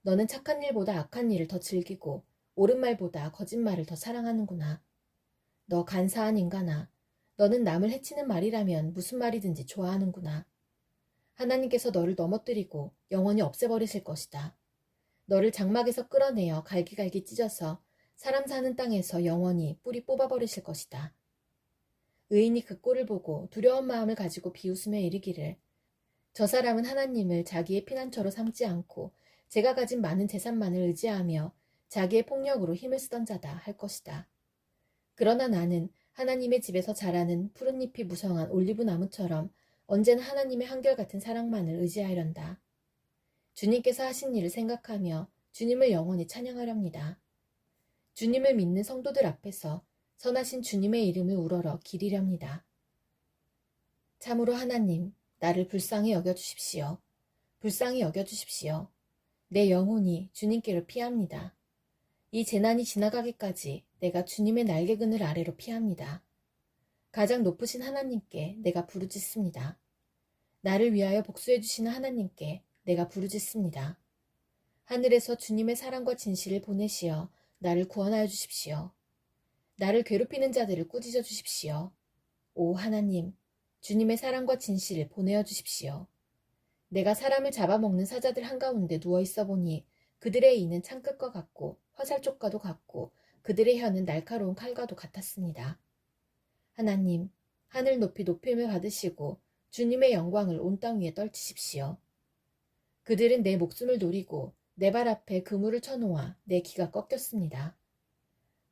너는 착한 일보다 악한 일을 더 즐기고 옳은 말보다 거짓말을 더 사랑하는구나. 너 간사한 인간아, 너는 남을 해치는 말이라면 무슨 말이든지 좋아하는구나. 하나님께서 너를 넘어뜨리고 영원히 없애버리실 것이다. 너를 장막에서 끌어내어 갈기갈기 찢어서 사람 사는 땅에서 영원히 뿌리 뽑아버리실 것이다. 의인이 그 꼴을 보고 두려운 마음을 가지고 비웃으며 이르기를 저 사람은 하나님을 자기의 피난처로 삼지 않고 제가 가진 많은 재산만을 의지하며 자기의 폭력으로 힘을 쓰던 자다 할 것이다. 그러나 나는 하나님의 집에서 자라는 푸른 잎이 무성한 올리브 나무처럼 언제나 하나님의 한결같은 사랑만을 의지하련다. 주님께서 하신 일을 생각하며 주님을 영원히 찬양하렵니다. 주님을 믿는 성도들 앞에서 선하신 주님의 이름을 우러러 기리렵니다. 참으로 하나님, 나를 불쌍히 여겨주십시오. 불쌍히 여겨주십시오. 내 영혼이 주님께로 피합니다. 이 재난이 지나가기까지 내가 주님의 날개그늘 아래로 피합니다. 가장 높으신 하나님께 내가 부르짖습니다. 나를 위하여 복수해 주시는 하나님께 내가 부르짖습니다. 하늘에서 주님의 사랑과 진실을 보내시어 나를 구원하여 주십시오. 나를 괴롭히는 자들을 꾸짖어 주십시오. 오 하나님, 주님의 사랑과 진실을 보내어 주십시오. 내가 사람을 잡아먹는 사자들 한가운데 누워있어 보니 그들의 이는 창끝과 같고 화살촉과도 같고 그들의 혀는 날카로운 칼과도 같았습니다. 하나님, 하늘 높이 높임을 받으시고 주님의 영광을 온 땅 위에 떨치십시오. 그들은 내 목숨을 노리고 내 발 앞에 그물을 쳐놓아 내 기가 꺾였습니다.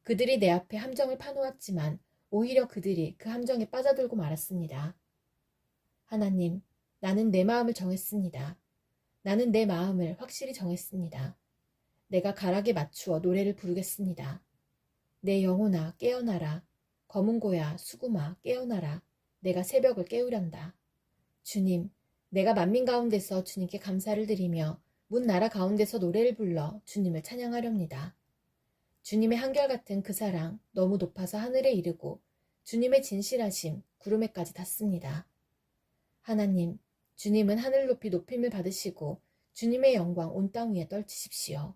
그들이 내 앞에 함정을 파놓았지만 오히려 그들이 그 함정에 빠져들고 말았습니다. 하나님, 나는 내 마음을 정했습니다. 나는 내 마음을 확실히 정했습니다. 내가 가락에 맞추어 노래를 부르겠습니다. 내 영혼아 깨어나라. 검은 고야 수구마 깨어나라. 내가 새벽을 깨우련다. 주님, 내가 만민 가운데서 주님께 감사를 드리며 문 나라 가운데서 노래를 불러 주님을 찬양하렵니다. 주님의 한결같은 그 사랑 너무 높아서 하늘에 이르고 주님의 진실하심 구름에까지 닿습니다. 하나님, 주님은 하늘 높이 높임을 받으시고 주님의 영광 온 땅 위에 떨치십시오.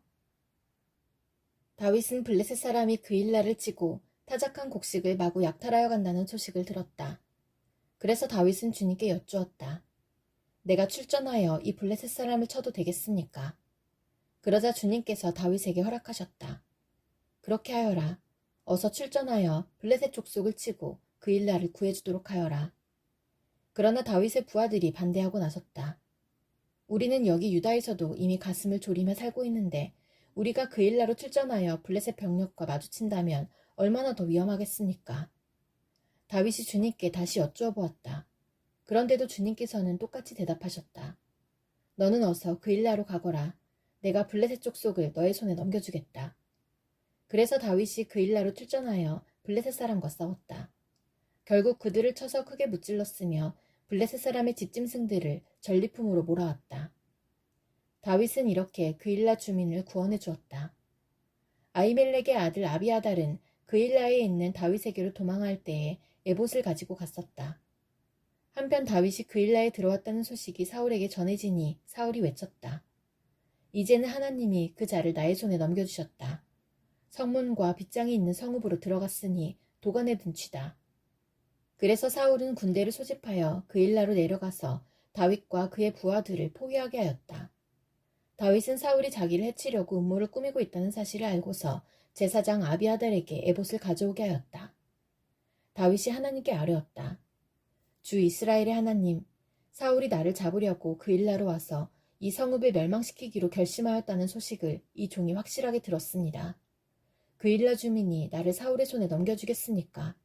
다윗은 블레셋 사람이 그일라를 치고 타작한 곡식을 마구 약탈하여 간다는 소식을 들었다. 그래서 다윗은 주님께 여쭈었다. 내가 출전하여 이 블레셋 사람을 쳐도 되겠습니까? 그러자 주님께서 다윗에게 허락하셨다. 그렇게 하여라. 어서 출전하여 블레셋 족속을 치고 그일라를 구해주도록 하여라. 그러나 다윗의 부하들이 반대하고 나섰다. 우리는 여기 유다에서도 이미 가슴을 졸이며 살고 있는데 우리가 그일라로 출전하여 블레셋 병력과 마주친다면 얼마나 더 위험하겠습니까? 다윗이 주님께 다시 여쭈어 보았다. 그런데도 주님께서는 똑같이 대답하셨다. 너는 어서 그일라로 가거라. 내가 블레셋 족속을 너의 손에 넘겨주겠다. 그래서 다윗이 그일라로 출전하여 블레셋 사람과 싸웠다. 결국 그들을 쳐서 크게 무찔렀으며 블레셋 사람의 집짐승들을 전리품으로 몰아왔다. 다윗은 이렇게 그일라 주민을 구원해 주었다. 아히멜렉의 아들 아비아달은 그일라에 있는 다윗에게로 도망할 때에 에봇을 가지고 갔었다. 한편 다윗이 그일라에 들어왔다는 소식이 사울에게 전해지니 사울이 외쳤다. 이제는 하나님이 그 자를 나의 손에 넘겨주셨다. 성문과 빗장이 있는 성읍으로 들어갔으니 도관에 든 쥐다. 그래서 사울은 군대를 소집하여 그일라로 내려가서 다윗과 그의 부하들을 포위하게 하였다. 다윗은 사울이 자기를 해치려고 음모를 꾸미고 있다는 사실을 알고서 제사장 아비아달에게 에봇을 가져오게 하였다. 다윗이 하나님께 아뢰었다. 주 이스라엘의 하나님, 사울이 나를 잡으려고 그일라로 와서 이 성읍을 멸망시키기로 결심하였다는 소식을 이 종이 확실하게 들었습니다. 그일라 주민이 나를 사울의 손에 넘겨주겠습니까?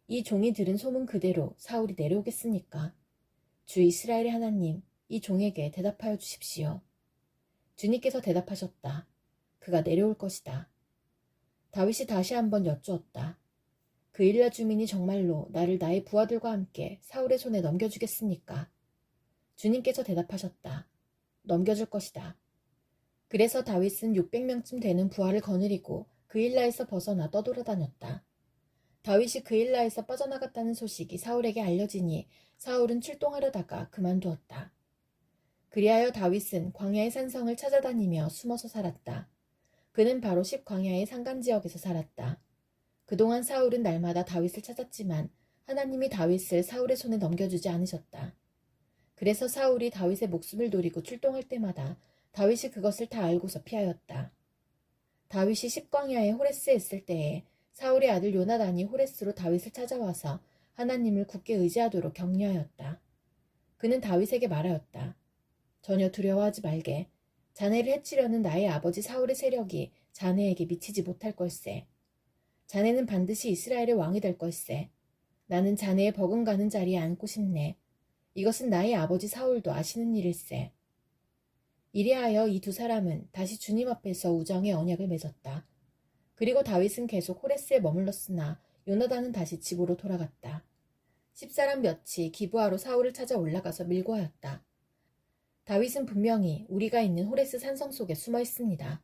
이 종이 들은 소문 그대로 사울이 내려오겠습니까? 주 이스라엘의 하나님, 이 종에게 대답하여 주십시오. 주님께서 대답하셨다. 그가 내려올 것이다. 다윗이 다시 한번 여쭈었다. 그일라 주민이 정말로 나를 나의 부하들과 함께 사울의 손에 넘겨주겠습니까? 주님께서 대답하셨다. 넘겨줄 것이다. 그래서 다윗은 600명쯤 되는 부하를 거느리고 그일라에서 벗어나 떠돌아다녔다. 다윗이 그일라에서 빠져나갔다는 소식이 사울에게 알려지니 사울은 출동하려다가 그만두었다. 그리하여 다윗은 광야의 산성을 찾아다니며 숨어서 살았다. 그는 바로 십광야의 산간지역에서 살았다. 그동안 사울은 날마다 다윗을 찾았지만 하나님이 다윗을 사울의 손에 넘겨주지 않으셨다. 그래서 사울이 다윗의 목숨을 노리고 출동할 때마다 다윗이 그것을 다 알고서 피하였다. 다윗이 십광야의 호레스에 있을 때에 사울의 아들 요나단이 호레스로 다윗을 찾아와서 하나님을 굳게 의지하도록 격려하였다. 그는 다윗에게 말하였다. 전혀 두려워하지 말게. 자네를 해치려는 나의 아버지 사울의 세력이 자네에게 미치지 못할 걸세. 자네는 반드시 이스라엘의 왕이 될 걸세. 나는 자네의 버금가는 자리에 앉고 싶네. 이것은 나의 아버지 사울도 아시는 일일세. 이리하여 이 두 사람은 다시 주님 앞에서 우정의 언약을 맺었다. 그리고 다윗은 계속 호레스에 머물렀으나 요나단은 다시 집으로 돌아갔다. 10사람 몇이 기브아로 사울을 찾아 올라가서 밀고 하였다. 다윗은 분명히 우리가 있는 호레스 산성 속에 숨어 있습니다.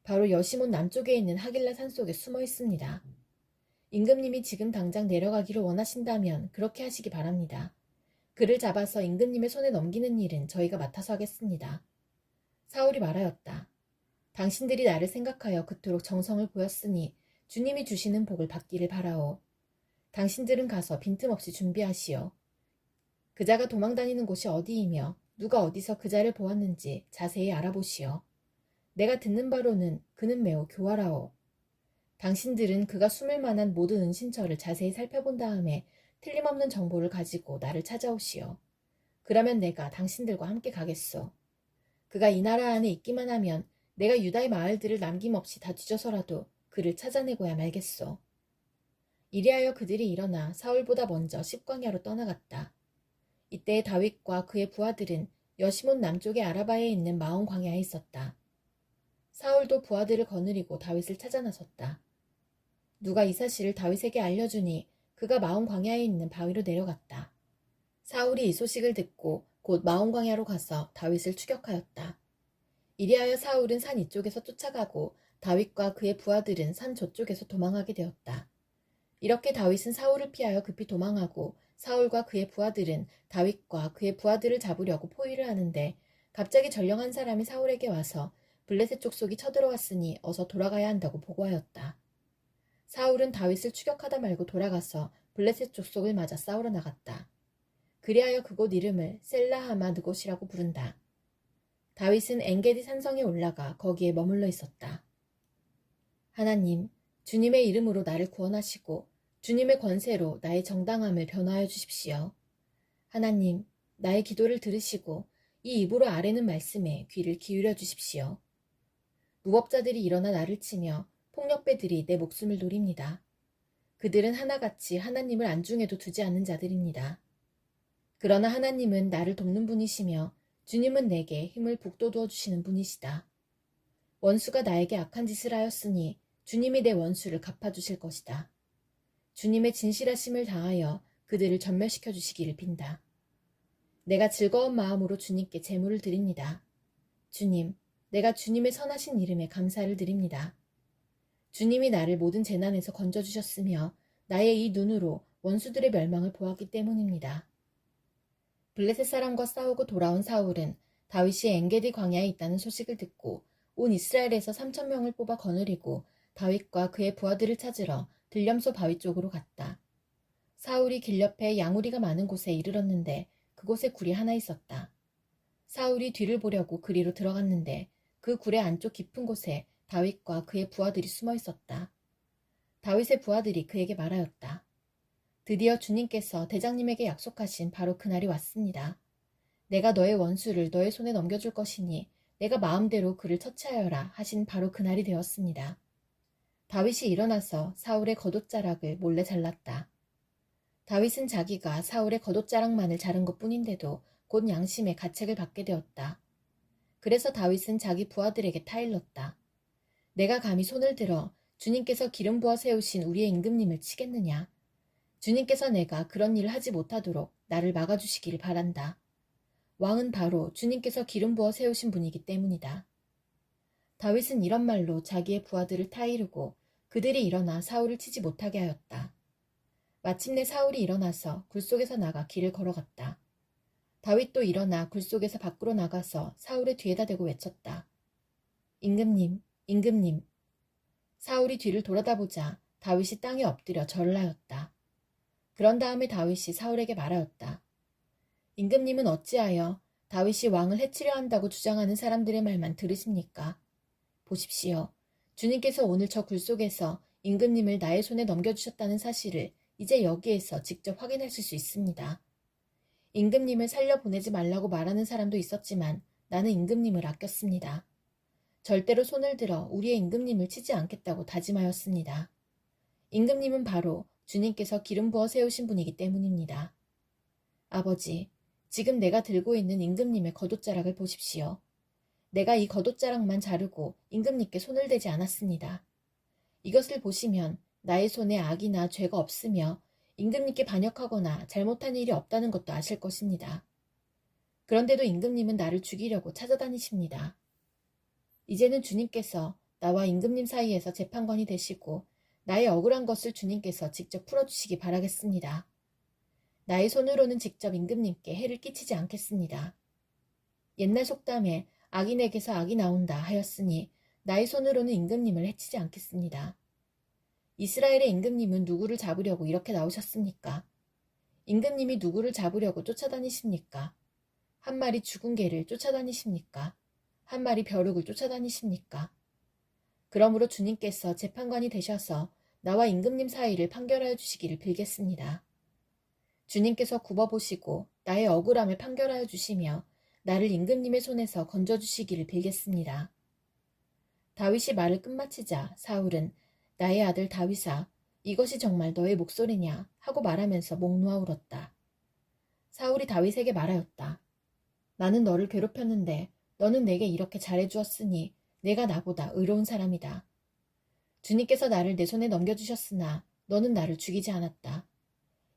바로 여시몬 남쪽에 있는 하길라 산 속에 숨어 있습니다. 임금님이 지금 당장 내려가기를 원하신다면 그렇게 하시기 바랍니다. 그를 잡아서 임금님의 손에 넘기는 일은 저희가 맡아서 하겠습니다. 사울이 말하였다. 당신들이 나를 생각하여 그토록 정성을 보였으니 주님이 주시는 복을 받기를 바라오. 당신들은 가서 빈틈없이 준비하시오. 그자가 도망다니는 곳이 어디이며 누가 어디서 그자를 보았는지 자세히 알아보시오. 내가 듣는 바로는 그는 매우 교활하오. 당신들은 그가 숨을 만한 모든 은신처를 자세히 살펴본 다음에 틀림없는 정보를 가지고 나를 찾아오시오. 그러면 내가 당신들과 함께 가겠소. 그가 이 나라 안에 있기만 하면 내가 유다의 마을들을 남김없이 다 뒤져서라도 그를 찾아내고야 말겠소. 이리하여 그들이 일어나 사울보다 먼저 십광야로 떠나갔다. 이때 다윗과 그의 부하들은 여시몬 남쪽의 아라바에 있는 마온 광야에 있었다. 사울도 부하들을 거느리고 다윗을 찾아 나섰다. 누가 이 사실을 다윗에게 알려주니 그가 마온 광야에 있는 바위로 내려갔다. 사울이 이 소식을 듣고 곧 마온 광야로 가서 다윗을 추격하였다. 이리하여 사울은 산 이쪽에서 쫓아가고 다윗과 그의 부하들은 산 저쪽에서 도망하게 되었다. 이렇게 다윗은 사울을 피하여 급히 도망하고 사울과 그의 부하들은 다윗과 그의 부하들을 잡으려고 포위를 하는데 갑자기 전령한 사람이 사울에게 와서 블레셋 족속이 쳐들어왔으니 어서 돌아가야 한다고 보고하였다. 사울은 다윗을 추격하다 말고 돌아가서 블레셋 족속을 맞아 싸우러 나갔다. 그리하여 그곳 이름을 셀라하마 느곳이라고 부른다. 다윗은 엔게디 산성에 올라가 거기에 머물러 있었다. 하나님, 주님의 이름으로 나를 구원하시고 주님의 권세로 나의 정당함을 변화하여 주십시오. 하나님, 나의 기도를 들으시고 이 입으로 아뢰는 말씀에 귀를 기울여 주십시오. 무법자들이 일어나 나를 치며 폭력배들이 내 목숨을 노립니다. 그들은 하나같이 하나님을 안중에도 두지 않는 자들입니다. 그러나 하나님은 나를 돕는 분이시며 주님은 내게 힘을 북돋워 주시는 분이시다. 원수가 나에게 악한 짓을 하였으니 주님이 내 원수를 갚아주실 것이다. 주님의 진실하심을 다하여 그들을 전멸시켜 주시기를 빈다. 내가 즐거운 마음으로 주님께 제물을 드립니다. 주님, 내가 주님의 선하신 이름에 감사를 드립니다. 주님이 나를 모든 재난에서 건져주셨으며 나의 이 눈으로 원수들의 멸망을 보았기 때문입니다. 블레셋 사람과 싸우고 돌아온 사울은 다윗이 엔게디 광야에 있다는 소식을 듣고 온 이스라엘에서 3,000명을 뽑아 거느리고 다윗과 그의 부하들을 찾으러 들렴소 바위 쪽으로 갔다. 사울이 길 옆에 양우리가 많은 곳에 이르렀는데 그곳에 굴이 하나 있었다. 사울이 뒤를 보려고 그리로 들어갔는데 그 굴의 안쪽 깊은 곳에 다윗과 그의 부하들이 숨어 있었다. 다윗의 부하들이 그에게 말하였다. 드디어 주님께서 대장님에게 약속하신 바로 그날이 왔습니다. 내가 너의 원수를 너의 손에 넘겨줄 것이니 내가 마음대로 그를 처치하여라 하신 바로 그날이 되었습니다. 다윗이 일어나서 사울의 겉옷자락을 몰래 잘랐다. 다윗은 자기가 사울의 겉옷자락만을 자른 것뿐인데도 곧 양심의 가책을 받게 되었다. 그래서 다윗은 자기 부하들에게 타일렀다. 내가 감히 손을 들어 주님께서 기름 부어 세우신 우리의 임금님을 치겠느냐. 주님께서 내가 그런 일을 하지 못하도록 나를 막아주시기를 바란다. 왕은 바로 주님께서 기름 부어 세우신 분이기 때문이다. 다윗은 이런 말로 자기의 부하들을 타이르고 그들이 일어나 사울을 치지 못하게 하였다. 마침내 사울이 일어나서 굴 속에서 나가 길을 걸어갔다. 다윗도 일어나 굴 속에서 밖으로 나가서 사울의 뒤에다 대고 외쳤다. 임금님, 임금님. 사울이 뒤를 돌아다보자 다윗이 땅에 엎드려 절을 하였다. 그런 다음에 다윗이 사울에게 말하였다. 임금님은 어찌하여 다윗이 왕을 해치려 한다고 주장하는 사람들의 말만 들으십니까? 보십시오. 주님께서 오늘 저 굴 속에서 임금님을 나의 손에 넘겨주셨다는 사실을 이제 여기에서 직접 확인하실 수 있습니다. 임금님을 살려보내지 말라고 말하는 사람도 있었지만 나는 임금님을 아꼈습니다. 절대로 손을 들어 우리의 임금님을 치지 않겠다고 다짐하였습니다. 임금님은 바로 주님께서 기름 부어 세우신 분이기 때문입니다. 아버지, 지금 내가 들고 있는 임금님의 겉옷자락을 보십시오. 내가 이 겉옷자락만 자르고 임금님께 손을 대지 않았습니다. 이것을 보시면 나의 손에 악이나 죄가 없으며 임금님께 반역하거나 잘못한 일이 없다는 것도 아실 것입니다. 그런데도 임금님은 나를 죽이려고 찾아다니십니다. 이제는 주님께서 나와 임금님 사이에서 재판관이 되시고 나의 억울한 것을 주님께서 직접 풀어주시기 바라겠습니다. 나의 손으로는 직접 임금님께 해를 끼치지 않겠습니다. 옛날 속담에 악인에게서 악이 나온다 하였으니 나의 손으로는 임금님을 해치지 않겠습니다. 이스라엘의 임금님은 누구를 잡으려고 이렇게 나오셨습니까? 임금님이 누구를 잡으려고 쫓아다니십니까? 한 마리 죽은 개를 쫓아다니십니까? 한 마리 벼룩을 쫓아다니십니까? 그러므로 주님께서 재판관이 되셔서 나와 임금님 사이를 판결하여 주시기를 빌겠습니다. 주님께서 굽어보시고 나의 억울함을 판결하여 주시며 나를 임금님의 손에서 건져주시기를 빌겠습니다. 다윗이 말을 끝마치자 사울은 나의 아들 다윗아, 이것이 정말 너의 목소리냐 하고 말하면서 목 놓아 울었다. 사울이 다윗에게 말하였다. 나는 너를 괴롭혔는데 너는 내게 이렇게 잘해주었으니 내가 나보다 의로운 사람이다. 주님께서 나를 내 손에 넘겨주셨으나 너는 나를 죽이지 않았다.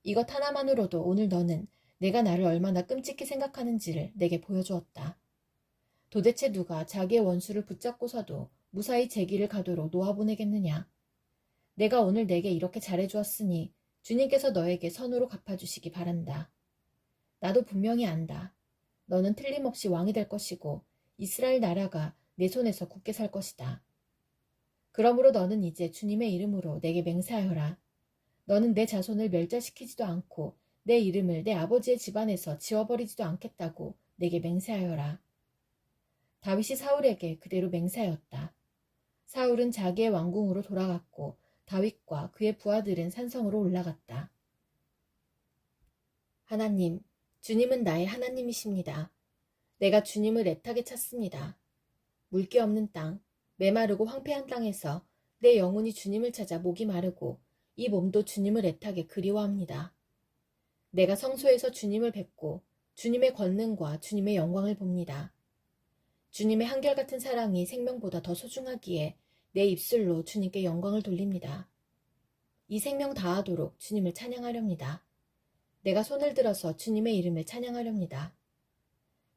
이것 하나만으로도 오늘 너는 내가 나를 얼마나 끔찍히 생각하는지를 내게 보여주었다. 도대체 누가 자기의 원수를 붙잡고서도 무사히 제 길을 가도록 놓아보내겠느냐. 내가 오늘 내게 이렇게 잘해주었으니 주님께서 너에게 선으로 갚아주시기 바란다. 나도 분명히 안다. 너는 틀림없이 왕이 될 것이고 이스라엘 나라가 내 손에서 굳게 살 것이다. 그러므로 너는 이제 주님의 이름으로 내게 맹세하여라. 너는 내 자손을 멸절시키지도 않고 내 이름을 내 아버지의 집안에서 지워버리지도 않겠다고 내게 맹세하여라. 다윗이 사울에게 그대로 맹세하였다. 사울은 자기의 왕궁으로 돌아갔고 다윗과 그의 부하들은 산성으로 올라갔다. 하나님, 주님은 나의 하나님이십니다. 내가 주님을 애타게 찾습니다. 물기 없는 땅, 메마르고 황폐한 땅에서 내 영혼이 주님을 찾아 목이 마르고 이 몸도 주님을 애타게 그리워합니다. 내가 성소에서 주님을 뵙고 주님의 권능과 주님의 영광을 봅니다. 주님의 한결같은 사랑이 생명보다 더 소중하기에 내 입술로 주님께 영광을 돌립니다. 이 생명 다하도록 주님을 찬양하렵니다. 내가 손을 들어서 주님의 이름을 찬양하렵니다.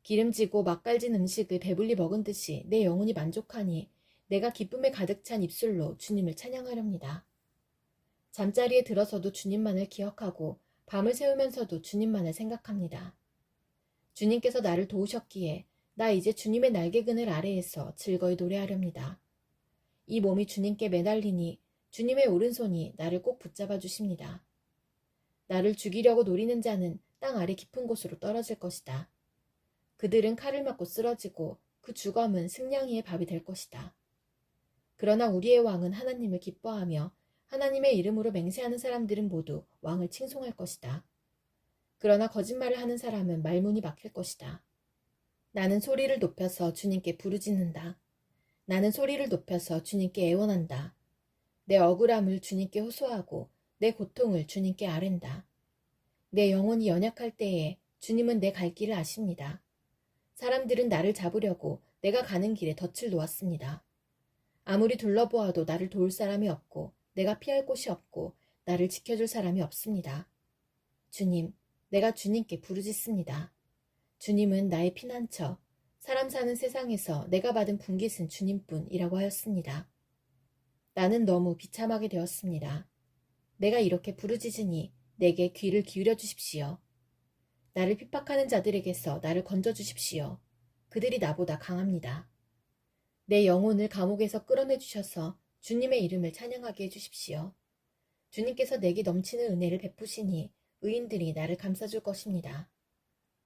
기름지고 맛깔진 음식을 배불리 먹은 듯이 내 영혼이 만족하니 내가 기쁨에 가득 찬 입술로 주님을 찬양하렵니다. 잠자리에 들어서도 주님만을 기억하고 밤을 새우면서도 주님만을 생각합니다. 주님께서 나를 도우셨기에 나 이제 주님의 날개그늘 아래에서 즐거이 노래하렵니다. 이 몸이 주님께 매달리니 주님의 오른손이 나를 꼭 붙잡아 주십니다. 나를 죽이려고 노리는 자는 땅 아래 깊은 곳으로 떨어질 것이다. 그들은 칼을 맞고 쓰러지고 그 주검은 승냥이의 밥이 될 것이다. 그러나 우리의 왕은 하나님을 기뻐하며 하나님의 이름으로 맹세하는 사람들은 모두 왕을 칭송할 것이다. 그러나 거짓말을 하는 사람은 말문이 막힐 것이다. 나는 소리를 높여서 주님께 부르짖는다. 나는 소리를 높여서 주님께 애원한다. 내 억울함을 주님께 호소하고 내 고통을 주님께 아랜다. 내 영혼이 연약할 때에 주님은 내 갈 길을 아십니다. 사람들은 나를 잡으려고 내가 가는 길에 덫을 놓았습니다. 아무리 둘러보아도 나를 도울 사람이 없고 내가 피할 곳이 없고 나를 지켜줄 사람이 없습니다. 주님, 내가 주님께 부르짖습니다. 주님은 나의 피난처, 사람 사는 세상에서 내가 받은 분깃은 주님뿐이라고 하였습니다. 나는 너무 비참하게 되었습니다. 내가 이렇게 부르짖으니 내게 귀를 기울여 주십시오. 나를 핍박하는 자들에게서 나를 건져 주십시오. 그들이 나보다 강합니다. 내 영혼을 감옥에서 끌어내 주셔서 주님의 이름을 찬양하게 해주십시오. 주님께서 내게 넘치는 은혜를 베푸시니 의인들이 나를 감싸줄 것입니다.